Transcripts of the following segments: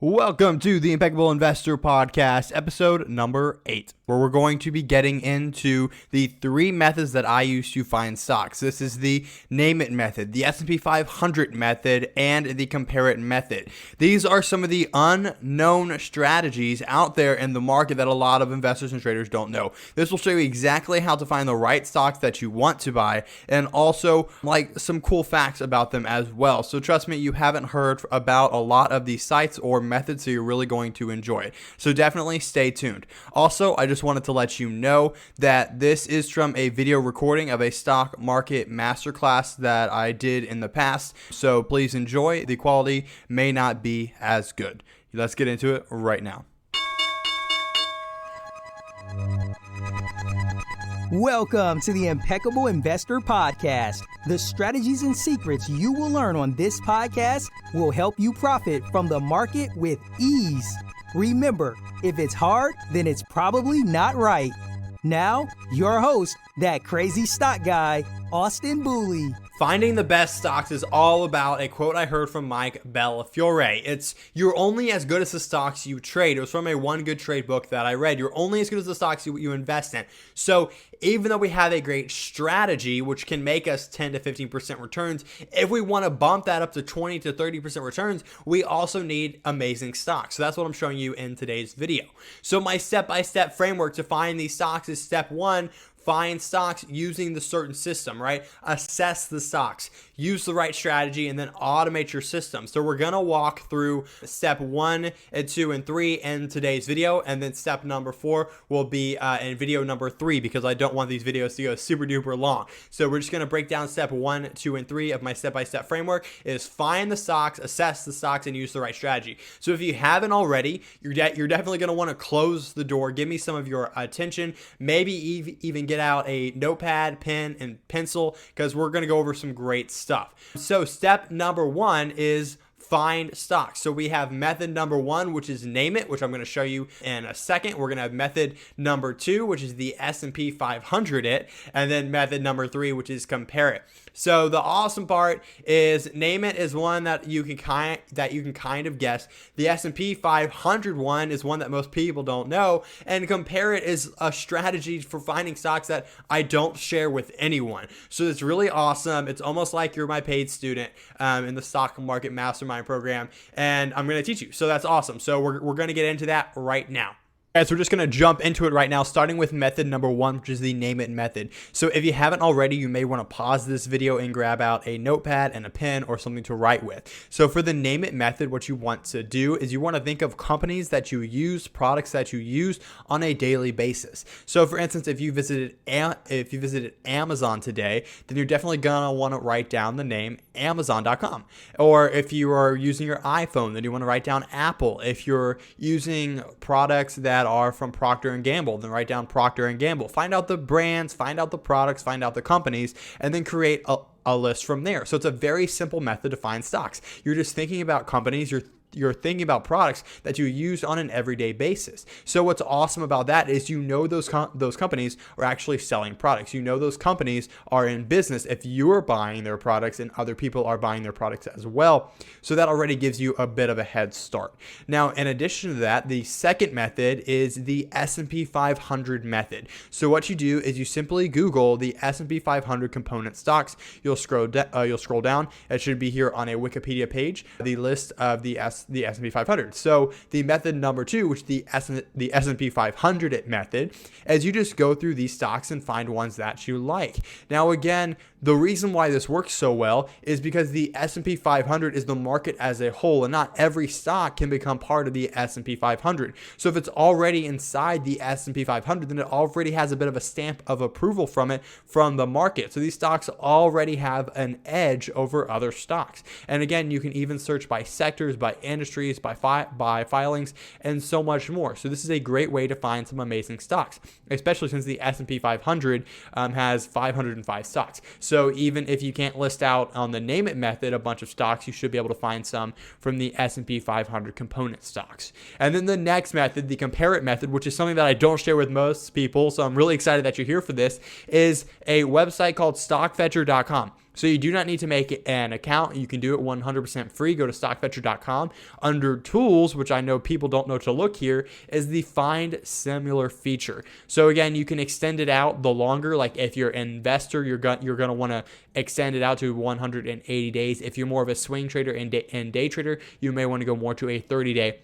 Welcome to the Impeccable Investor Podcast, episode number 8, where we're going to be getting into the 3 methods that I use to find stocks. This is the Name It method, the S&P 500 method, and the Compare It method. These are some of the unknown strategies out there in the market that a lot of investors and traders don't know. This will show you exactly how to find the right stocks that you want to buy, and also some cool facts about them as well. So trust me, you haven't heard about a lot of these sites or methods, so you're really going to enjoy it. So definitely stay tuned. Also, I just wanted to let you know that this is from a video recording of a stock market masterclass that I did in the past. So please enjoy. The quality may not be as good. Let's get into it right now. Welcome to the Impeccable Investor Podcast. The strategies and secrets you will learn on this podcast will help you profit from the market with ease. Remember, if it's hard, then it's probably not right. Now, your host, that crazy stock guy, Austin Booley. Finding the best stocks is all about a quote I heard from Mike Bellafiore. It's, you're only as good as the stocks you trade. It was from a One Good Trade book that I read. You're only as good as the stocks you invest in. So even though we have a great strategy, which can make us 10 to 15% returns, if we want to bump that up to 20 to 30% returns, we also need amazing stocks. So that's what I'm showing you in today's video. So my step-by-step framework to find these stocks is step 1, find stocks using the certain system, right? Assess the stocks, use the right strategy, and then automate your system. So we're going to walk through step 1 and 2 and 3 in today's video. And then step number 4 will be in video number 3, because I don't want these videos to go super duper long. So we're just going to break down step 1, 2, and 3 of my step-by-step framework is find the stocks, assess the stocks, and use the right strategy. So if you haven't already, you're definitely going to want to close the door. Give me some of your attention, maybe even get out a notepad, pen, and pencil, because we're going to go over some great stuff. So step number 1 is find stocks. So we have method number 1, which is Name It, which I'm going to show you in a second. We're going to have method number 2, which is the S&P 500 it, and then method number 3, which is Compare It. So the awesome part is Name It is one that you can kind of guess. The S&P 500 one is one that most people don't know, and Compare It is a strategy for finding stocks that I don't share with anyone. So it's really awesome. It's almost like you're my paid student in the stock market mastermind program, and I'm going to teach you. So that's awesome. So we're going to get into that right now. Guys, we're just going to jump into it right now, starting with method number 1, which is the Name It method. So if you haven't already, you may want to pause this video and grab out a notepad and a pen or something to write with. So for the Name It method, what you want to do is you want to think of companies that you use, products that you use on a daily basis. So for instance, if you visited Amazon today, then you're definitely going to want to write down the name Amazon.com. Or if you are using your iPhone, then you want to write down Apple. If you're using products that are from Procter & Gamble, then write down Procter & Gamble. Find out the brands, find out the products, find out the companies, and then create a list from there. So it's a very simple method to find stocks. You're just thinking about companies, you're thinking about products that you use on an everyday basis. So what's awesome about that is those companies are actually selling products. Those companies are in business if you're buying their products and other people are buying their products as well. So that already gives you a bit of a head start. Now, in addition to that, the second method is the S&P 500 method. So what you do is you simply Google the S&P 500 component stocks. You'll scroll down. It should be here on a Wikipedia page, the list of the S&P 500. So the method number 2, which is the S&P 500 method, is you just go through these stocks and find ones that you like. Now again, the reason why this works so well is because the S&P 500 is the market as a whole, and not every stock can become part of the S&P 500. So if it's already inside the S&P 500, then it already has a bit of a stamp of approval from the market. So these stocks already have an edge over other stocks. And again, you can even search by sectors, by industries, by filings, and so much more. So this is a great way to find some amazing stocks, especially since the S&P 500 has 505 stocks. So even if you can't list out on the Name It method a bunch of stocks, you should be able to find some from the S&P 500 component stocks. And then the next method, the Compare It method, which is something that I don't share with most people, so I'm really excited that you're here for this, is a website called StockFetcher.com. So you do not need to make an account. You can do it 100% free. Go to StockFetcher.com. Under tools, which I know people don't know to look here, is the find similar feature. So again, you can extend it out the longer. Like if you're an investor, you're going to want to extend it out to 180 days. If you're more of a swing trader and day trader, you may want to go more to a 30-day.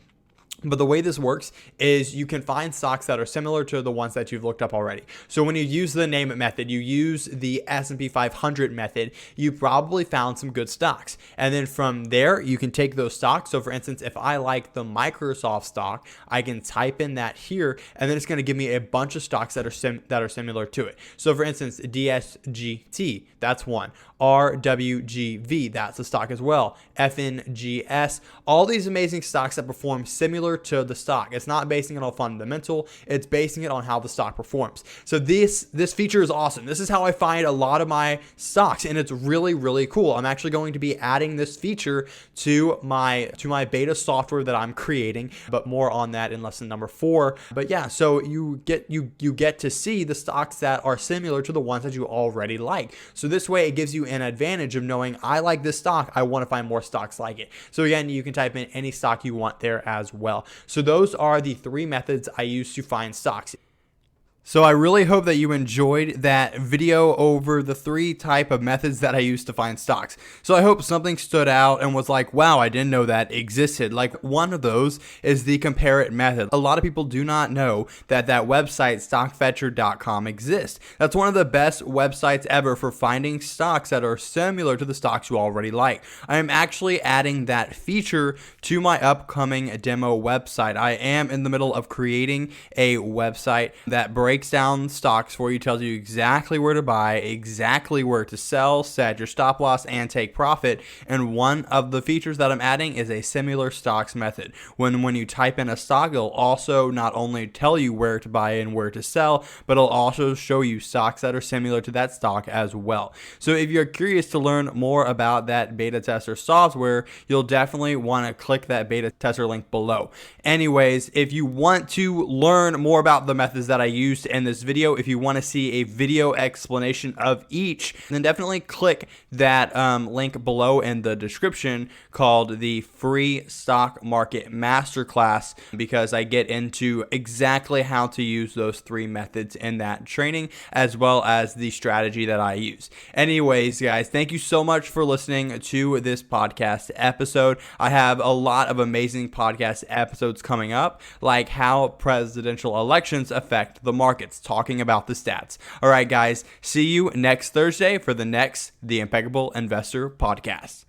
But the way this works is you can find stocks that are similar to the ones that you've looked up already. So when you use the name it method, you use the S&P 500 method, you probably found some good stocks. And then from there, you can take those stocks. So for instance, if I like the Microsoft stock, I can type in that here, and then it's going to give me a bunch of stocks that are similar to it. So for instance, DSGT, that's one. RWGV, that's a stock as well. FNGS, all these amazing stocks that perform similar to the stock. It's not basing it on fundamental, it's basing it on how the stock performs. So this feature is awesome. This is how I find a lot of my stocks, and it's really, really cool. I'm actually going to be adding this feature to my beta software that I'm creating, but more on that in lesson number 4. But yeah, so you get to see the stocks that are similar to the ones that you already like. So this way it gives you an advantage of knowing, I like this stock, I want to find more stocks like it. So again, you can type in any stock you want there as well. So those are the 3 methods I use to find stocks. So I really hope that you enjoyed that video over the 3 type of methods that I use to find stocks. So I hope something stood out and was like, wow, I didn't know that existed. Like one of those is the compare it method. A lot of people do not know that website StockFetcher.com exists. That's one of the best websites ever for finding stocks that are similar to the stocks you already like. I am actually adding that feature to my upcoming demo website. I am in the middle of creating a website that breaks down stocks for you, tells you exactly where to buy, exactly where to sell, set your stop loss, and take profit. And one of the features that I'm adding is a similar stocks method. When you type in a stock, it'll also not only tell you where to buy and where to sell, but it'll also show you stocks that are similar to that stock as well. So if you're curious to learn more about that beta tester software, you'll definitely want to click that beta tester link below. Anyways, if you want to learn more about the methods that I used in this video, if you want to see a video explanation of each, then definitely click that link below in the description called the Free Stock Market Masterclass, because I get into exactly how to use those 3 methods in that training, as well as the strategy that I use. Anyways, guys, thank you so much for listening to this podcast episode. I have a lot of amazing podcast episodes coming up, like how presidential elections affect the markets, talking about the stats. All right, guys, see you next Thursday for the next The Impeccable Investor podcast.